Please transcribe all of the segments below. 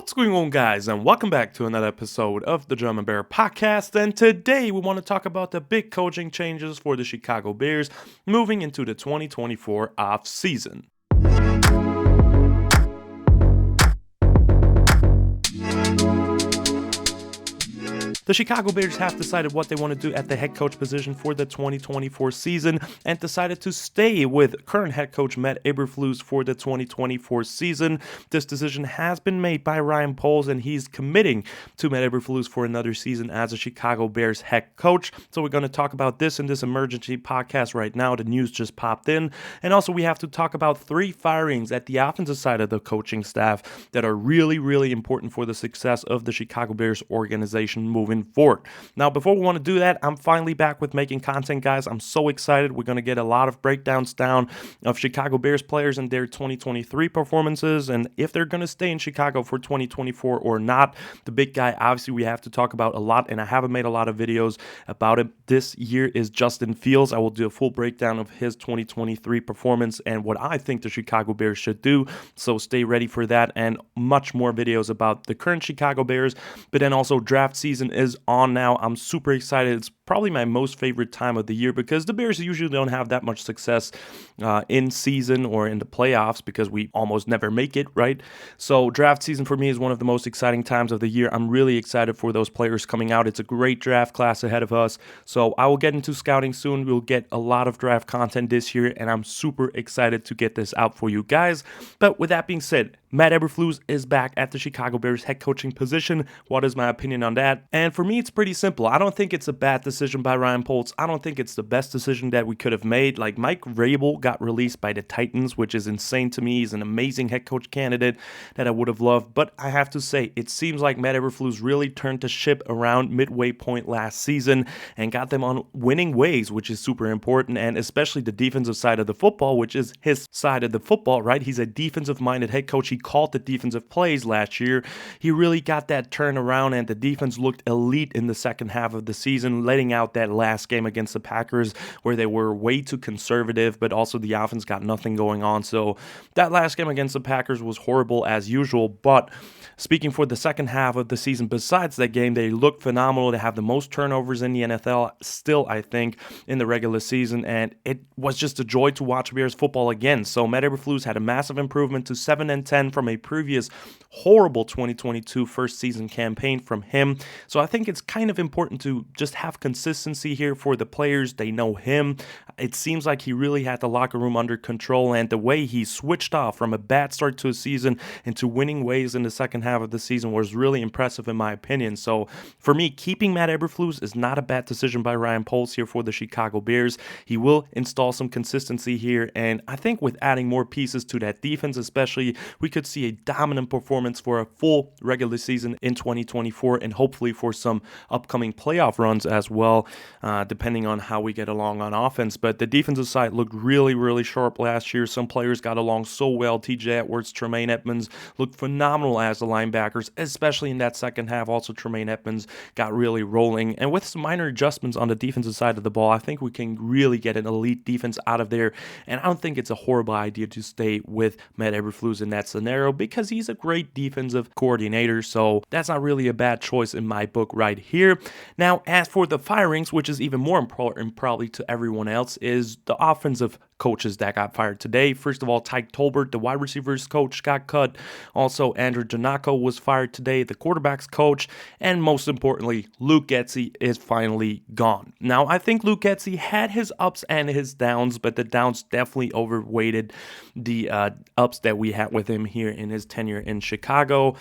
What's going on, guys, and welcome back to another episode of the German Bear Podcast. And today we want to talk about the big coaching changes for the Chicago Bears moving into the 2024 offseason. The Chicago Bears have decided what they want to do at the head coach position for the 2024 season and decided to stay with current head coach Matt Eberflus for the 2024 season. This decision has been made by Ryan Poles, and he's committing to Matt Eberflus for another season as a Chicago Bears head coach. So we're going to talk about this in this emergency podcast right now. The news just popped in. And also we have to talk about 3 firings at the offensive side of the coaching staff that are really important for the success of the Chicago Bears organization moving forward. Now, before we want to do that, I'm finally back with making content, guys. I'm so excited. We're going to get a lot of breakdowns down of Chicago Bears players and their 2023 performances, and if they're going to stay in Chicago for 2024 or not. The big guy, obviously, we have to talk about a lot, and I haven't made a lot of videos about it. This year is Justin Fields. I will do a full breakdown of his 2023 performance and what I think the Chicago Bears should do, so stay ready for that, and much more videos about the current Chicago Bears. But then also, draft season is on now. I'm super excited. It's probably my most favorite time of the year because the Bears usually don't have that much success in season or in the playoffs because we almost never make it, right? So draft season for me is one of the most exciting times of the year. I'm really excited for those players coming out. It's a great draft class ahead of us. So I will get into scouting soon. We'll get a lot of draft content this year, and I'm super excited to get this out for you guys. But with that being said, Matt Eberflus is back at the Chicago Bears head coaching position. What is my opinion on that? And for me, it's pretty simple. I don't think it's a bad decision by Ryan Poles. I don't think it's the best decision that we could have made. Like, Mike Vrabel got released by the Titans, which is insane to me. He's an amazing head coach candidate that I would have loved. But I have to say, it seems like Matt Eberflus really turned the ship around midway point last season and got them on winning ways, which is super important. And especially the defensive side of the football, which is his side of the football, right? He's a defensive-minded head coach. He called the defensive plays last year. He really got that turn around, and the defense looked elite in the second half of the season, letting out that last game against the Packers where they were way too conservative, but also the offense got nothing going on. So that last game against the Packers was horrible as usual, but speaking for the second half of the season, besides that game, they looked phenomenal. They have the most turnovers in the NFL still, I think, in the regular season, and it was just a joy to watch Bears football again. So Matt Eberflus had a massive improvement to 7-10 from a previous horrible 2022 first season campaign from him. So I think it's kind of important to just have consistency here for the players. They know him. It seems like he really had the locker room under control, and the way he switched off from a bad start to a season into winning ways in the second half of the season was really impressive in my opinion. So for me, keeping Matt Eberflus is not a bad decision by Ryan Poles here for the Chicago Bears. He will install some consistency here, and I think with adding more pieces to that defense especially, we could see a dominant performance for a full regular season in 2024 and hopefully for some upcoming playoff runs as well, depending on how we get along on offense. But the defensive side looked really sharp last year. Some players got along so well. TJ Edwards, Tremaine Edmonds looked phenomenal as the linebackers, especially in that second half. Also, Tremaine Edmonds got really rolling. And with some minor adjustments on the defensive side of the ball, I think we can really get an elite defense out of there. And I don't think it's a horrible idea to stay with Matt Eberflus in that scenario because he's a great defensive coordinator. So that's not really a bad choice in my book right here. Now, as for the firings, which is even more important probably to everyone else, is the offensive coaches that got fired today. First of all, Tyke Tolbert, the wide receivers coach, got cut. Also, Andrew Janako was fired today, the quarterbacks coach. And most importantly, Luke Getsy is finally gone. Now, I think Luke Getsy had his ups and his downs, but the downs definitely overweighted the ups that we had with him here in his tenure in Chicago.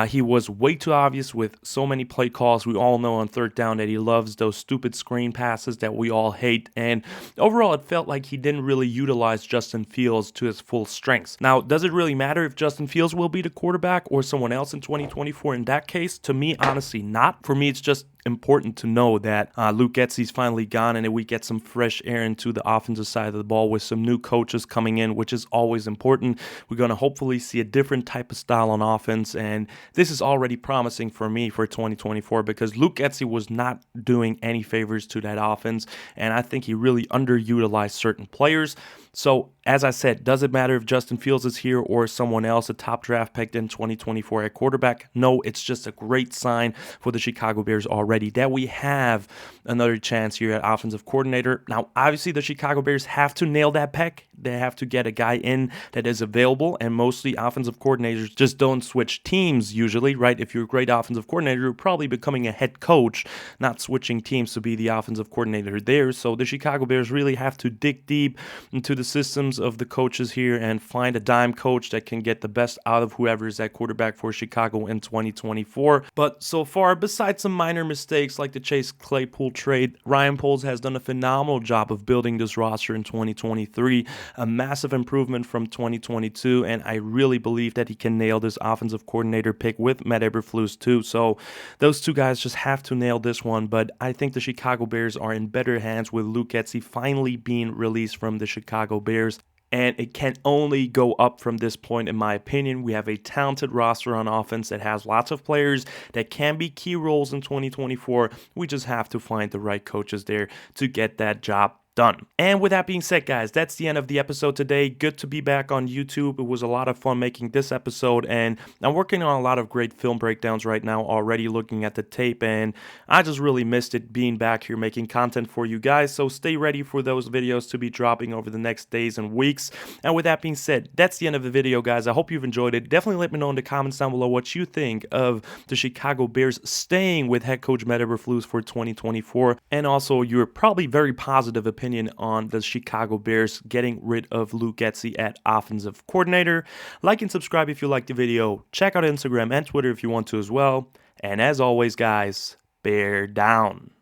He was way too obvious with so many play calls. We all know on third down that he loves those stupid screen passes that we all hate. And overall, it felt like he didn't really utilize Justin Fields to his full strengths. Now, does it really matter if Justin Fields will be the quarterback or someone else in 2024 in that case? To me, honestly, not. For me, it's just important to know that Luke Getsy's finally gone and that we get some fresh air into the offensive side of the ball with some new coaches coming in, which is always important. We're going to hopefully see a different type of style on offense, and this is already promising for me for 2024 because Luke Getsy was not doing any favors to that offense, and I think he really underutilized certain players. So as I said, does it matter if Justin Fields is here or someone else, a top draft pick in 2024 at quarterback? No, it's just a great sign for the Chicago Bears already that we have another chance here at offensive coordinator. Now, obviously, the Chicago Bears have to nail that pick. They have to get a guy in that is available, and mostly offensive coordinators just don't switch teams usually, right? If you're a great offensive coordinator, you're probably becoming a head coach, not switching teams to be the offensive coordinator there. So the Chicago Bears really have to dig deep into the systems of the coaches here and find a dime coach that can get the best out of whoever is at quarterback for Chicago in 2024. But so far, besides some minor mistakes like the Chase Claypool trade, Ryan Poles has done a phenomenal job of building this roster in 2023, a massive improvement from 2022, and I really believe that he can nail this offensive coordinator pick with Matt Eberflus too. So those two guys just have to nail this one, but I think the Chicago Bears are in better hands with Luke Getsy finally being released from the Chicago Bears. And it can only go up from this point, in my opinion. We have a talented roster on offense that has lots of players that can be key roles in 2024. We just have to find the right coaches there to get that job done. And with that being said, guys, that's the end of the episode today. Good to be back on YouTube. It was a lot of fun making this episode, and I'm working on a lot of great film breakdowns right now already, looking at the tape, and I just really missed it being back here making content for you guys. So stay ready for those videos to be dropping over the next days and weeks. And with that being said, that's the end of the video, guys. I hope you've enjoyed it. Definitely let me know in the comments down below what you think of the Chicago Bears staying with head coach Matt Eberflus for 2024, and also your probably very positive opinion on the Chicago Bears getting rid of Luke Getsy at offensive coordinator. Like and subscribe if you liked the video. Check out Instagram and Twitter if you want to as well. And as always, guys, bear down.